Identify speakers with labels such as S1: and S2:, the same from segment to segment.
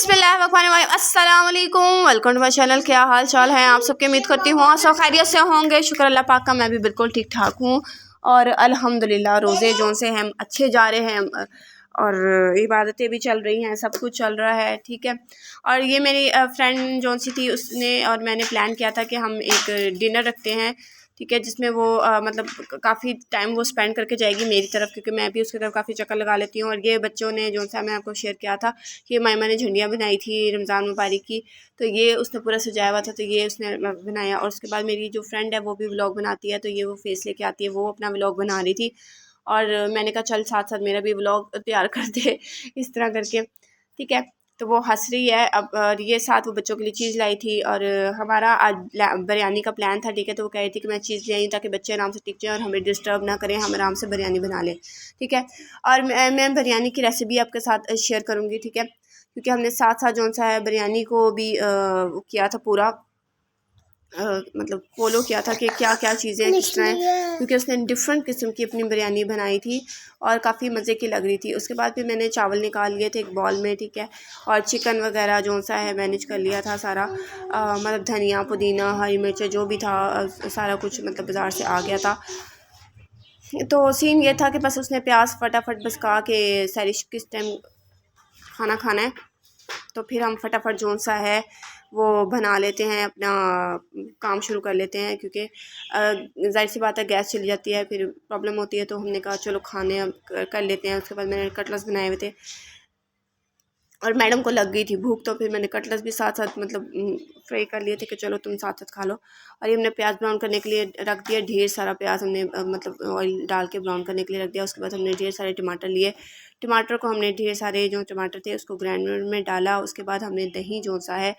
S1: बिस्मिल्लाहिर्रहमानिर्रहीम, अस्सलाम वालेकुम, वेलकम टू माय चैनल। क्या हाल चाल है आप सबके? उम्मीद करती हूँ सब खैरियत से होंगे। शुक्र अल्लाह पाक का, मैं भी बिल्कुल ठीक ठाक हूँ और अल्हम्दुलिल्लाह रोज़े जो से हम अच्छे जा रहे हैं और इबादतें भी चल रही हैं, सब कुछ चल रहा है, ठीक है। और ये मेरी फ्रेंड जो सी थी, उसने और मैंने प्लान किया था कि हम एक डिनर रखते हैं, ठीक है, जिसमें वो मतलब काफ़ी टाइम वो स्पेंड करके जाएगी मेरी तरफ, क्योंकि मैं भी उसकी तरफ काफ़ी चक्कर लगा लेती हूँ। और ये बच्चों ने जो सा मैं आपको शेयर किया था कि मायमा ने झंडियाँ बनाई थी रमज़ान मुबारक की, तो ये उसने पूरा सजाया हुआ था, तो ये उसने बनाया। और उसके बाद मेरी जो फ्रेंड है वो भी व्लॉग बनाती है, तो ये वो फेस लेके आती है, वो अपना व्लॉग बना रही थी और मैंने कहा चल साथ साथ मेरा भी व्लॉग तैयार कर दे इस तरह करके, ठीक है। तो वो हंस रही है अब। और ये साथ वो बच्चों के लिए चीज़ लाई थी और हमारा आज बिरयानी का प्लान था, ठीक है। तो वो कह रही थी कि मैं चीज़ ले आई ताकि बच्चे आराम से टिक जाएँ और हमें डिस्टर्ब ना करें, हम आराम से बिरयानी बना लें, ठीक है। और मैं बिरयानी की रेसिपी आपके साथ शेयर करूँगी, ठीक है, क्योंकि हमने साथ साथ जो सा है बिरयानी को भी किया था पूरा, मतलब फॉलो किया था कि क्या क्या चीज़ें किस तरह हैं, क्योंकि उसने डिफरेंट किस्म की अपनी बिरयानी बनाई थी और काफ़ी मज़े की लग रही थी। उसके बाद फिर मैंने चावल निकाल लिए थे एक बॉल में, ठीक है, और चिकन वगैरह जो सा है मैनेज कर लिया था सारा, मतलब धनिया पुदीना हरी मिर्च जो भी था, सारा कुछ मतलब बाज़ार से आ गया था। तो सीन ये था कि बस उसने प्याज फटाफट बस कहा कि सैरिश किस टाइम खाना खाना है, तो फिर हम फटाफट जो सा है वो बना लेते हैं, अपना काम शुरू कर लेते हैं, क्योंकि जाहिर सी बात है गैस चली जाती है फिर प्रॉब्लम होती है। तो हमने कहा चलो खाने कर लेते हैं। उसके बाद मैंने कटलेट्स बनाए हुए थे और मैडम को लग गई थी भूख, तो फिर मैंने कटलेट्स भी साथ साथ मतलब फ्राई कर लिए थे कि चलो तुम साथ साथ खा लो। और ये हमने प्याज ब्राउन करने के लिए रख दिया, ढेर सारा प्याज हमने मतलब ऑयल डाल के ब्राउन करने के लिए रख दिया। उसके बाद हमने ढेर सारे टमाटर लिए, टमाटर को हमने ढेर सारे जो टमाटर थे उसको ग्राइंडर में डाला। उसके बाद हमने दही जो सा है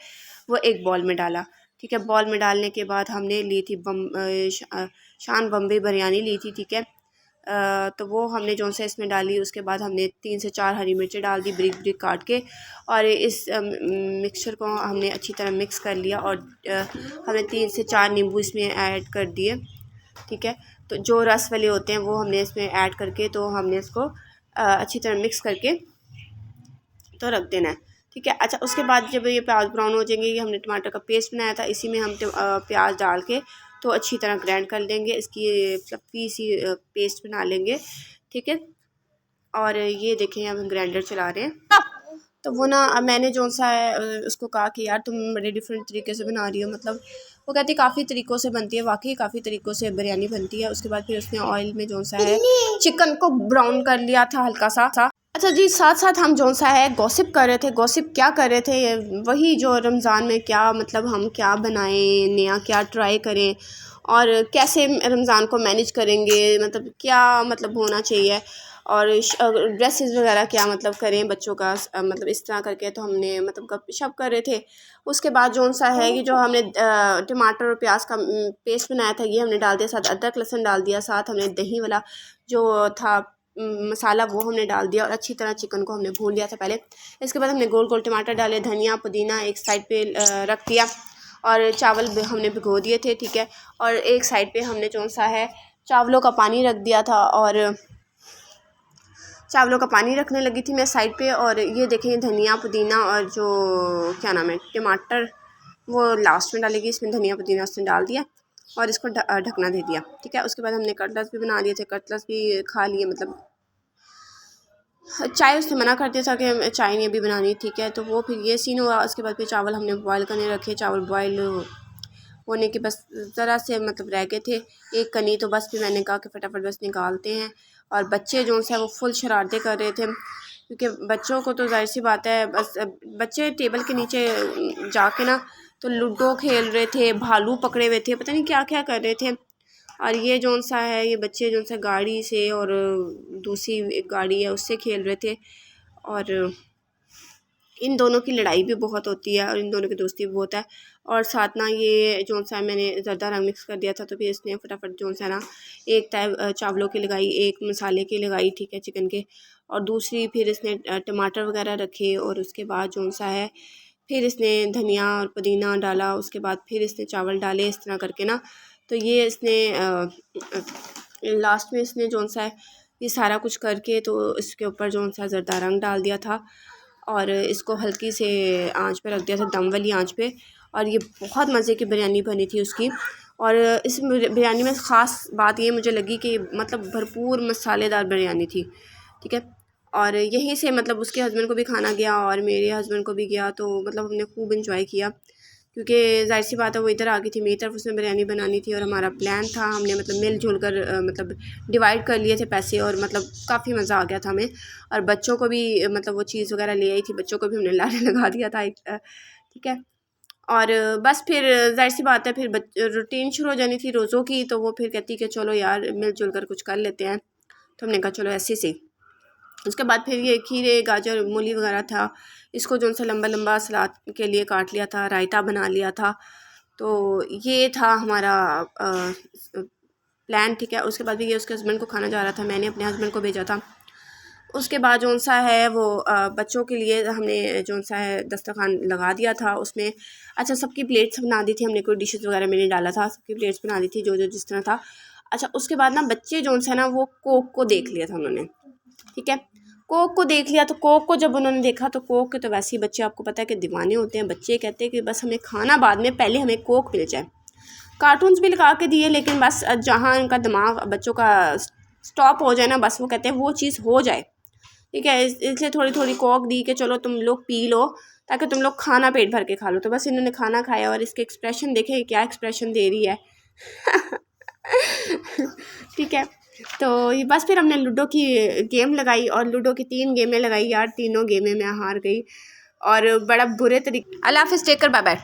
S1: वो एक बॉल में डाला, ठीक है। बॉल में डालने के बाद हमने ली थी शान बम्बई बिरयानी ली थी, ठीक है। तो वो हमने जो से इसमें डाली। उसके बाद हमने 3 से 4 हरी मिर्चें डाल दी ब्रिक ब्रिक काट के, और इस मिक्सचर को हमने अच्छी तरह मिक्स कर लिया और हमने 3 से 4 नींबू इसमें ऐड कर दिए, ठीक है। तो जो रस वाले होते हैं वो हमने इसमें ऐड करके, तो हमने इसको अच्छी तरह मिक्स करके तो रख देना है, ठीक है। अच्छा, उसके बाद जब ये प्याज ब्राउन हो जाएंगे, ये हमने टमाटर का पेस्ट बनाया था, इसी में हम प्याज डाल के तो अच्छी तरह ग्राइंड कर लेंगे, इसकी फ्लफी सी पेस्ट बना लेंगे, ठीक है। और ये देखें अब हम ग्राइंडर चला रहे हैं। तो वो ना मैंने जो सा है उसको कहा कि यार तुम बड़े डिफरेंट तरीके से बना रही हो, मतलब वो कहती काफ़ी तरीक़ों से बनती है, वाकई काफ़ी तरीक़ों से बिरयानी बनती है। उसके बाद फिर उसने ऑयल में जो सा है चिकन को ब्राउन कर लिया था हल्का सा। अच्छा जी, साथ साथ हम जो सा है गॉसिप कर रहे थे। गॉसिप क्या कर रहे थे? वही जो रमज़ान में क्या मतलब हम क्या बनाएं, नया क्या ट्राई करें और कैसे रमज़ान को मैनेज करेंगे, मतलब क्या मतलब होना चाहिए, और ड्रेसेस वगैरह क्या मतलब करें बच्चों का, मतलब इस तरह करके तो हमने मतलब गपशप कर रहे थे। उसके बाद जो सा है कि जो हमने टमाटर और प्याज का पेस्ट बनाया था ये हमने डाल दिया, साथ अदरक लहसुन डाल दिया, साथ हमने दही वाला जो था मसाला वो हमने डाल दिया और अच्छी तरह चिकन को हमने भून लिया था पहले। इसके बाद हमने गोल गोल टमाटर डाले, धनिया पुदीना एक साइड पे रख दिया और चावल हमने भिगो दिए थे, ठीक है। और एक साइड पे हमने जो सा है चावलों का पानी रख दिया था और चावलों का पानी रखने लगी थी मैं साइड पे। और ये देखें धनिया पुदीना और जो क्या नाम है टमाटर वो लास्ट में डालेगी, इसमें धनिया पुदीना उसने डाल दिया और इसको ढकना दे दिया, ठीक है। उसके बाद हमने कटलेट्स भी बना लिए थे, कटलेट्स भी खा लिए, मतलब चाय उसने मना कर दिया था कि चाय नहीं अभी बनानी, ठीक है। तो वो फिर ये सीन हुआ। उसके बाद फिर चावल हमने बॉयल करने रखे, चावल बॉयल होने के बस ज़रा से मतलब रह गए थे एक कनी, तो बस फिर मैंने कहा कि फटाफट बस निकालते हैं। और बच्चे जो है वो फुल शरारतें कर रहे थे, क्योंकि बच्चों को तो जाहिर सी बात है बस बच्चे टेबल के नीचे जाके ना तो लूडो खेल रहे थे, भालू पकड़े हुए थे, पता नहीं क्या क्या कर रहे थे। और ये जो सा है ये बच्चे जो सा गाड़ी से और दूसरी एक गाड़ी है उससे खेल रहे थे। और इन दोनों की लड़ाई भी बहुत होती है और इन दोनों की दोस्ती भी बहुत है। और साथ ना ये जो सा मैंने ज़रदा रंग मिक्स कर दिया था, तो फिर इसने फटाफट जो सा ना एक तय चावलों की लगाई, एक मसाले की लगाई, ठीक है, चिकन के, और दूसरी फिर इसने टमाटर वगैरह रखे। और उसके बाद जो सा है फिर इसने धनिया और पुदीना डाला। उसके बाद फिर इसने चावल डाले इस तरह करके ना, तो ये इसने लास्ट में इसने जो सा है ये सारा कुछ करके तो इसके ऊपर जो सा ज़रदा रंग डाल दिया था। और इसको हल्की से आंच पे रख दिया था, दम वाली आंच पे। और ये बहुत मज़े की बिरयानी बनी थी उसकी। और इस बिरयानी में ख़ास बात ये मुझे लगी कि मतलब भरपूर मसालेदार बिरयानी थी, ठीक है। और यहीं से मतलब उसके हस्बैंड को भी खाना गया और मेरे हस्बैंड को भी गया, तो मतलब हमने खूब इंजॉय किया, क्योंकि जाहिर सी बात है वो इधर आ गई थी मेरी तरफ, उसने बिरयानी बनानी थी और हमारा प्लान था, हमने मतलब मिलजुल कर मतलब डिवाइड कर लिए थे पैसे, और मतलब काफ़ी मज़ा आ गया था हमें। और बच्चों को भी मतलब वो चीज़ वगैरह ले आई थी, बच्चों को भी हमने लाने लगा दिया था ठीक है। और बस फिर जाहिर सी बात है फिर रूटीन शुरू हो जानी थी रोज़ों की, तो वो फिर कहती कि चलो यार मिलजुल कर कुछ कर लेते हैं, तो हमने कहा चलो ऐसे से। उसके बाद फिर ये खीरे गाजर मूली वगैरह था, इसको जो सा लंबा लंबा सलाद के लिए काट लिया था, रायता बना लिया था। तो ये था हमारा प्लान, ठीक है। उसके बाद भी ये उसके हस्बैंड को खाना जा रहा था, मैंने अपने हस्बैंड को भेजा था। उसके बाद जो सा है वो बच्चों के लिए हमने जो सा है दस्तरखान लगा दिया था उसमें। अच्छा, सबकी प्लेट्स बना दी थी हमने, कोई डिशेस वगैरह में नहीं डाला था, सबकी प्लेट्स बना दी थी जो जो जिस तरह था। अच्छा, उसके बाद ना बच्चे जो सा ना वो कोक को देख लिया था उन्होंने, ठीक है। कोक को देख लिया, तो कोक को जब उन्होंने देखा तो कोक के तो वैसे ही बच्चे आपको पता है कि दीवाने होते हैं, बच्चे कहते हैं कि बस हमें खाना बाद में, पहले हमें कोक मिल जाए। कार्टून्स भी लगा के दिए, लेकिन बस जहाँ उनका दिमाग बच्चों का स्टॉप हो जाए ना, बस वो कहते हैं वो चीज़ हो जाए, ठीक है। इसलिए थोड़ी थोड़ी कोक दी कि चलो तुम लोग पी लो, ताकि तुम लोग खाना पेट भर के खा लो। तो बस इन्होंने खाना खाया और इसके एक्सप्रेशन देखे, क्या एक्सप्रेशन दे रही है ठीक है। तो ये बस फिर हमने लूडो की गेम लगाई, और लूडो की 3 गेमें लगाई यार, तीनों गेमें मैं हार गई और बड़ा बुरे तरीके। अल्लाह हाफिज़, टेक कर, बाय बाय।